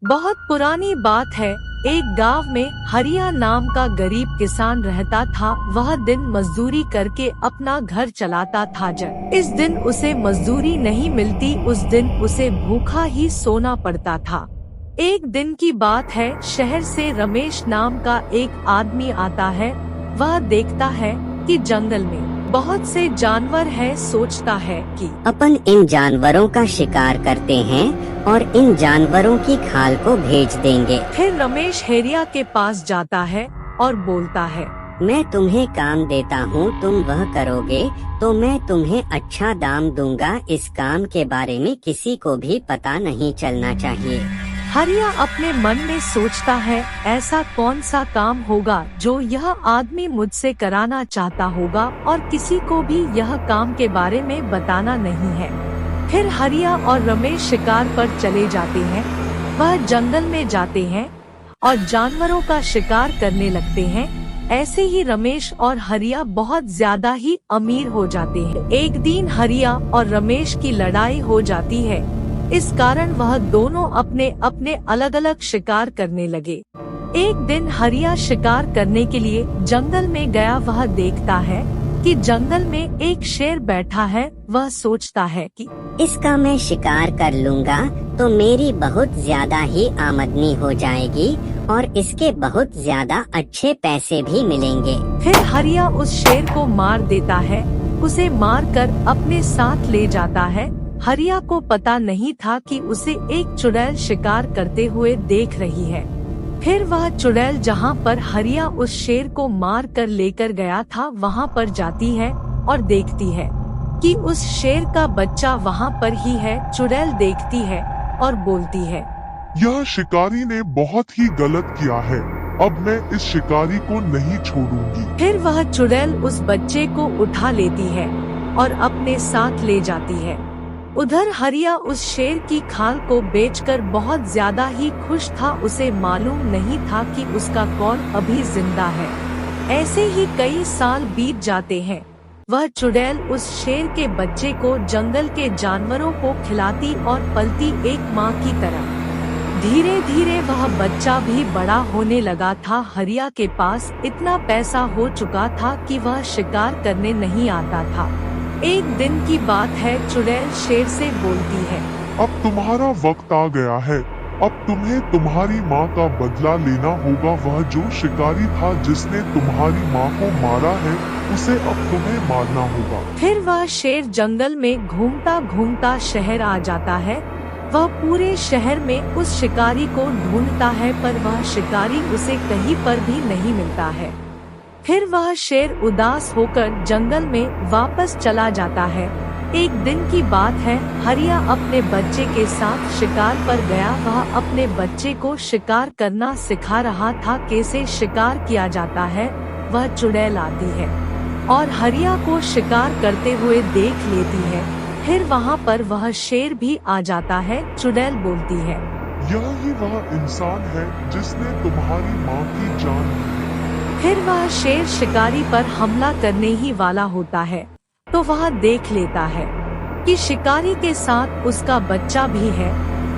बहुत पुरानी बात है। एक गांव में हरिया नाम का गरीब किसान रहता था। वह दिन मजदूरी करके अपना घर चलाता था। जब इस दिन उसे मजदूरी नहीं मिलती, उस दिन उसे भूखा ही सोना पड़ता था। एक दिन की बात है, शहर से रमेश नाम का एक आदमी आता है। वह देखता है कि जंगल में बहुत से जानवर हैं। सोचता है कि अपन इन जानवरों का शिकार करते हैं और इन जानवरों की खाल को भेज देंगे। फिर रमेश हरिया के पास जाता है और बोलता है, मैं तुम्हें काम देता हूँ, तुम वह करोगे तो मैं तुम्हें अच्छा दाम दूंगा। इस काम के बारे में किसी को भी पता नहीं चलना चाहिए। हरिया अपने मन में सोचता है, ऐसा कौन सा काम होगा जो यह आदमी मुझसे कराना चाहता होगा और किसी को भी यह काम के बारे में बताना नहीं है। फिर हरिया और रमेश शिकार पर चले जाते हैं। वह जंगल में जाते हैं और जानवरों का शिकार करने लगते हैं। ऐसे ही रमेश और हरिया बहुत ज्यादा ही अमीर हो जाते हैं। एक दिन हरिया और रमेश की लड़ाई हो जाती है। इस कारण वह दोनों अपने अपने अलग अलग शिकार करने लगे। एक दिन हरिया शिकार करने के लिए जंगल में गया। वह देखता है कि जंगल में एक शेर बैठा है। वह सोचता है कि इसका मैं शिकार कर लूँगा तो मेरी बहुत ज्यादा ही आमदनी हो जाएगी और इसके बहुत ज्यादा अच्छे पैसे भी मिलेंगे। फिर हरिया उस शेर को मार देता है। उसे मार कर अपने साथ ले जाता है। हरिया को पता नहीं था कि उसे एक चुड़ैल शिकार करते हुए देख रही है। फिर वह चुड़ैल जहाँ पर हरिया उस शेर को मार कर लेकर गया था, वहाँ पर जाती है और देखती है कि उस शेर का बच्चा वहाँ पर ही है। चुड़ैल देखती है और बोलती है, यह शिकारी ने बहुत ही गलत किया है, अब मैं इस शिकारी को नहीं छोड़ूंगी। फिर वह चुड़ैल उस बच्चे को उठा लेती है और अपने साथ ले जाती है। उधर हरिया उस शेर की खाल को बेचकर बहुत ज्यादा ही खुश था। उसे मालूम नहीं था कि उसका कौन अभी जिंदा है। ऐसे ही कई साल बीत जाते हैं। वह चुड़ैल उस शेर के बच्चे को जंगल के जानवरों को खिलाती और पलती एक माँ की तरह। धीरे धीरे वह बच्चा भी बड़ा होने लगा था। हरिया के पास इतना पैसा हो चुका था कि वह शिकार करने नहीं आता था। एक दिन की बात है, चुड़ैल शेर से बोलती है, अब तुम्हारा वक्त आ गया है। अब तुम्हें तुम्हारी माँ का बदला लेना होगा। वह जो शिकारी था जिसने तुम्हारी माँ को मारा है, उसे अब तुम्हें मारना होगा। फिर वह शेर जंगल में घूमता घूमता शहर आ जाता है। वह पूरे शहर में उस शिकारी को ढूंढता है, पर वह शिकारी उसे कहीं पर भी नहीं मिलता है। फिर वह शेर उदास होकर जंगल में वापस चला जाता है। एक दिन की बात है, हरिया अपने बच्चे के साथ शिकार पर गया। वह अपने बच्चे को शिकार करना सिखा रहा था। कैसे शिकार किया जाता है, वह चुड़ैल आती है और हरिया को शिकार करते हुए देख लेती है। फिर वहाँ पर वह शेर भी आ जाता है। चुड़ैल बोलती है, यह ही वह इंसान है जिसने तुम्हारी माँ की जान ली। फिर वह शेर शिकारी पर हमला करने ही वाला होता है, तो वह देख लेता है कि शिकारी के साथ उसका बच्चा भी है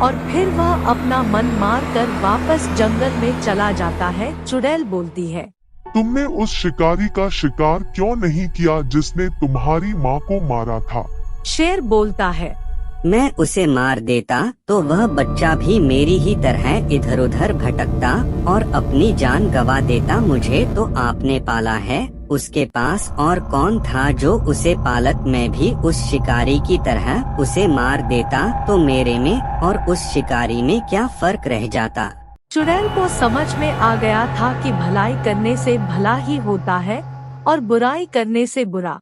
और फिर वह अपना मन मार कर वापस जंगल में चला जाता है। चुड़ैल बोलती है, तुमने उस शिकारी का शिकार क्यों नहीं किया जिसने तुम्हारी माँ को मारा था? शेर बोलता है, मैं उसे मार देता तो वह बच्चा भी मेरी ही तरह इधर उधर भटकता और अपनी जान गंवा देता। मुझे तो आपने पाला है, उसके पास और कौन था जो उसे पालत? मैं भी उस शिकारी की तरह उसे मार देता तो मेरे में और उस शिकारी में क्या फर्क रह जाता? चुड़ैल को समझ में आ गया था कि भलाई करने से भला ही होता है और बुराई करने से बुरा।